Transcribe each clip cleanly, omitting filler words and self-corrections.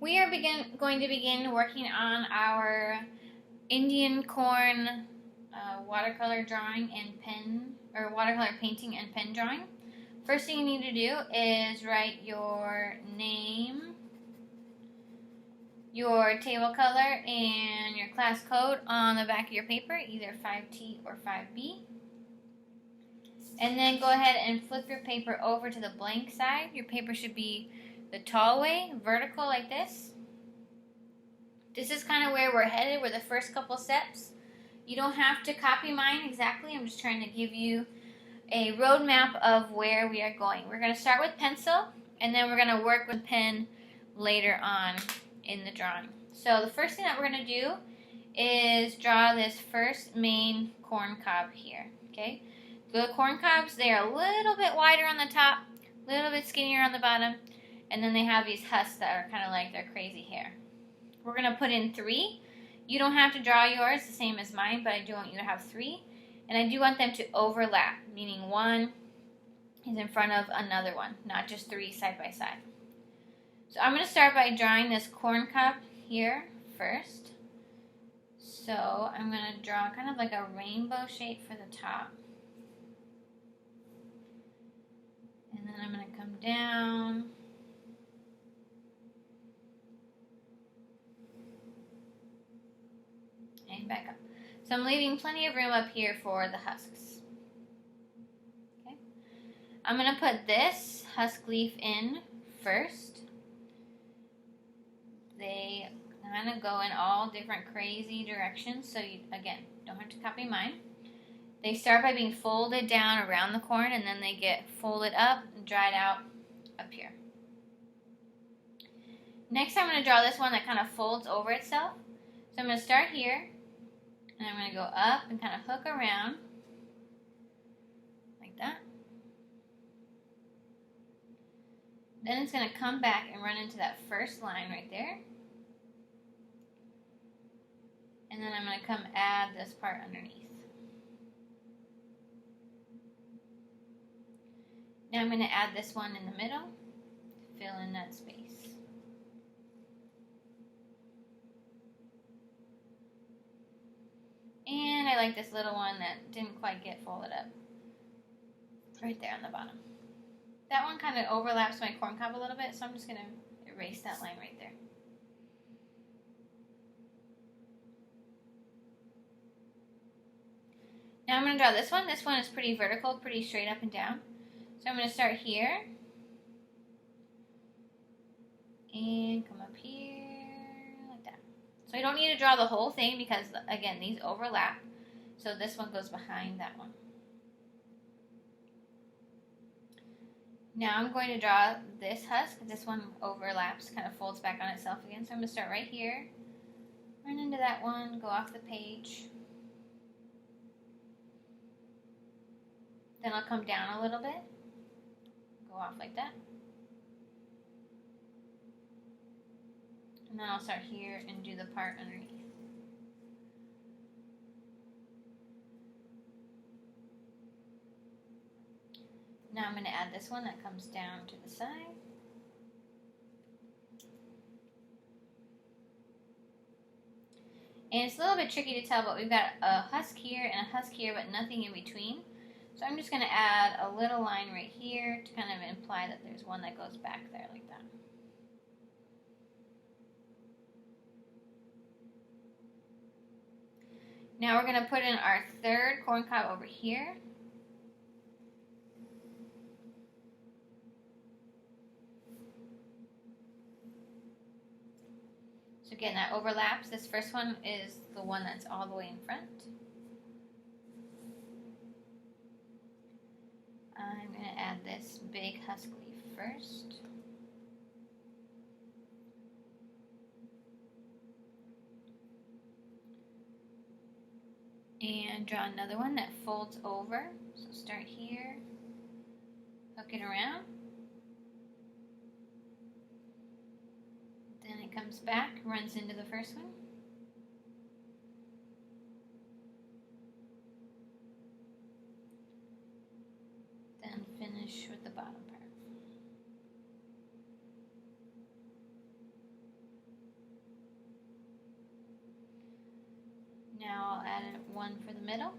We are going to begin working on our Indian corn watercolor drawing and pen, or watercolor painting and pen drawing. First thing you need to do is write your name, your table color, and your class code on the back of your paper, either 5T or 5B. And then go ahead and flip your paper over to the blank side. Your paper should be the tall way, vertical like this. This is kind of where we're headed. We're the first couple steps. You don't have to copy mine exactly. I'm just trying to give you a roadmap of where we are going. We're going to start with pencil, and then we're going to work with pen later on in the drawing. So the first thing that we're going to do is draw this first main corn cob here. Okay, the corn cobs, they are a little bit wider on the top, a little bit skinnier on the bottom, and then they have these husks that are kind of like their crazy hair. We're going to put in 3. You don't have to draw yours the same as mine, but I do want you to have 3. And I do want them to overlap, meaning one is in front of another one, not just 3 side by side. So I'm going to start by drawing this corn cob here first. So I'm going to draw kind of like a rainbow shape for the top. And then I'm going to come down. And back up. So I'm leaving plenty of room up here for the husks. Okay. I'm going to put this husk leaf in first. They kind of go in all different crazy directions, so you, again, don't have to copy mine. They start by being folded down around the corn, and then they get folded up and dried out up here. Next, I'm going to draw this one that kind of folds over itself. So I'm going to start here. And I'm going to go up and kind of hook around like that. Then it's going to come back and run into that first line right there. And then I'm going to come add this part underneath. Now I'm going to add this one in the middle to fill in that space. And I like this little one that didn't quite get folded up. Right there on the bottom. That one kind of overlaps my corn cob a little bit, so I'm just going to erase that line right there. Now I'm going to draw this one. This one is pretty vertical, pretty straight up and down. So I'm going to start here. And come up here. So you don't need to draw the whole thing because, again, these overlap. So this one goes behind that one. Now I'm going to draw this husk. This one overlaps, kind of folds back on itself again. So I'm going to start right here, run into that one, go off the page. Then I'll come down a little bit, go off like that. And then I'll start here and do the part underneath. Now I'm going to add this one that comes down to the side. And it's a little bit tricky to tell, but we've got a husk here and a husk here, but nothing in between. So I'm just going to add a little line right here to kind of imply that there's one that goes back there like that. Now we're going to put in our third corn cob over here. So again, that overlaps. This first one is the one that's all the way in front. I'm going to add this big husk leaf first. And draw another one that folds over. So start here, hook it around. Then it comes back, runs into the first one. Then finish with the bottom part. Now I'll add one for the middle.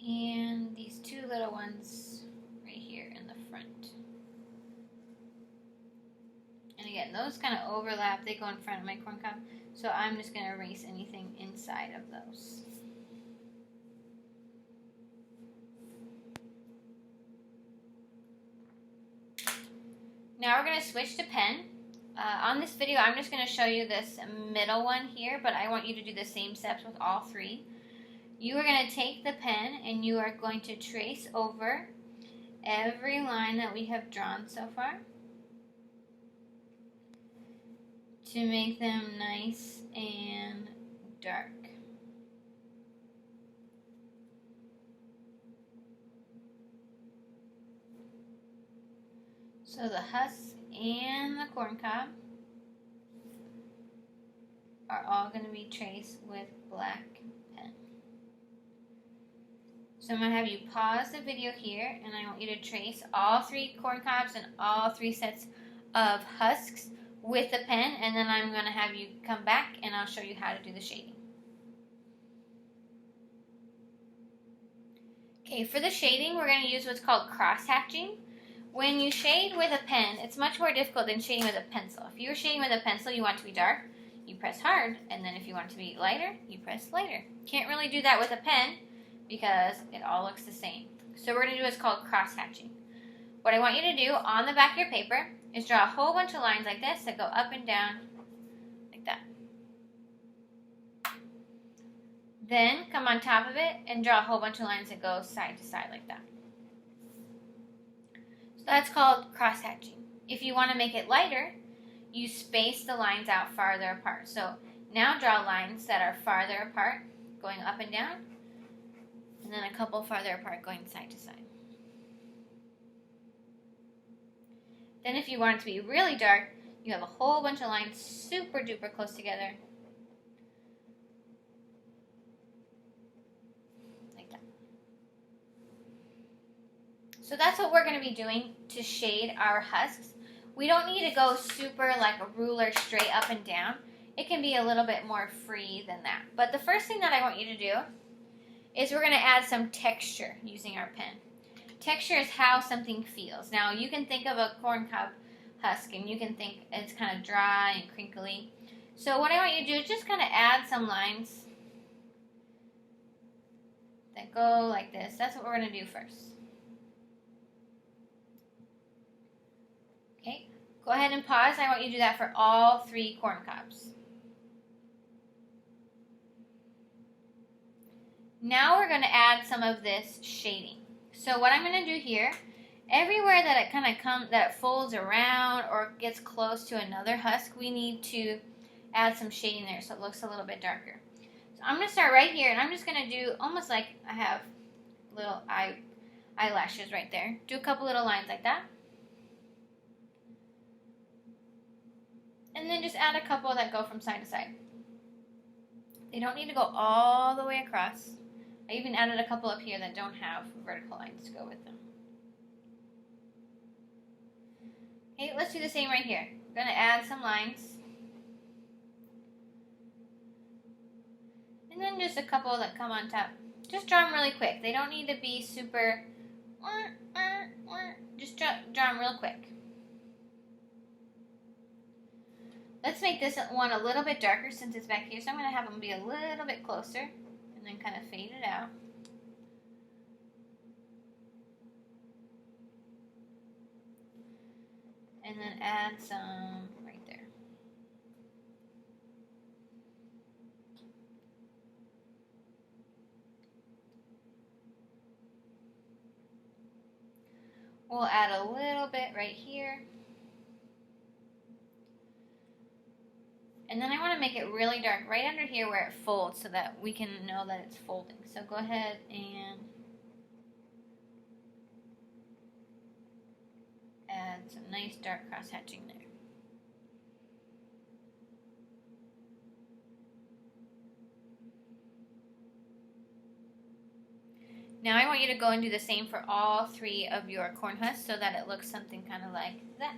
And these two little ones right here in the front. And again, those kind of overlap. They go in front of my corn cob. So I'm just going to erase anything inside of those. Now we're going to switch to pen. On this video, I'm just going to show you this middle one here, but I want you to do the same steps with all three. You are going to take the pen and you are going to trace over every line that we have drawn so far to make them nice and dark. So the husk and the corn cob are all going to be traced with black pen. So I'm going to have you pause the video here, and I want you to trace all three corn cobs and all three sets of husks with the pen, and then I'm going to have you come back and I'll show you how to do the shading. Okay, for the shading, we're going to use what's called cross-hatching. When you shade with a pen, it's much more difficult than shading with a pencil. If you're shading with a pencil, you want it to be dark, you press hard, and then if you want it to be lighter, you press lighter. Can't really do that with a pen because it all looks the same. So we're going to do what's called cross-hatching. What I want you to do on the back of your paper is draw a whole bunch of lines like this that go up and down like that. Then come on top of it and draw a whole bunch of lines that go side to side like that. So that's called cross-hatching. If you want to make it lighter, you space the lines out farther apart. So now draw lines that are farther apart, going up and down, and then a couple farther apart, going side to side. Then if you want it to be really dark, you have a whole bunch of lines super duper close together. Like that. So that's what we're going to be doing to shade our husks. We don't need to go super like a ruler straight up and down. It can be a little bit more free than that. But the first thing that I want you to do is we're going to add some texture using our pen. Texture is how something feels. Now, you can think of a corn cob husk and you can think it's kind of dry and crinkly. So what I want you to do is just kind of add some lines that go like this. That's what we're going to do first. Okay, go ahead and pause. I want you to do that for all three corn cobs. Now we're going to add some of this shading. So what I'm going to do here, everywhere that it kind of that it folds around or gets close to another husk, we need to add some shading there so it looks a little bit darker. So I'm going to start right here, and I'm just going to do almost like I have little eyelashes right there. Do a couple little lines like that. And then just add a couple that go from side to side. They don't need to go all the way across. I even added a couple up here that don't have vertical lines to go with them. Okay, let's do the same right here. We're going to add some lines. And then just a couple that come on top. Just draw them really quick. They don't need to be super... Just draw them real quick. Let's make this one a little bit darker since it's back here. So I'm going to have them be a little bit closer. And then kind of fade it out. And then add some right there. We'll add a little bit right here. And then I want to make it really dark right under here where it folds so that we can know that it's folding. So go ahead and add some nice dark cross-hatching there. Now I want you to go and do the same for all three of your corn husks so that it looks something kind of like that.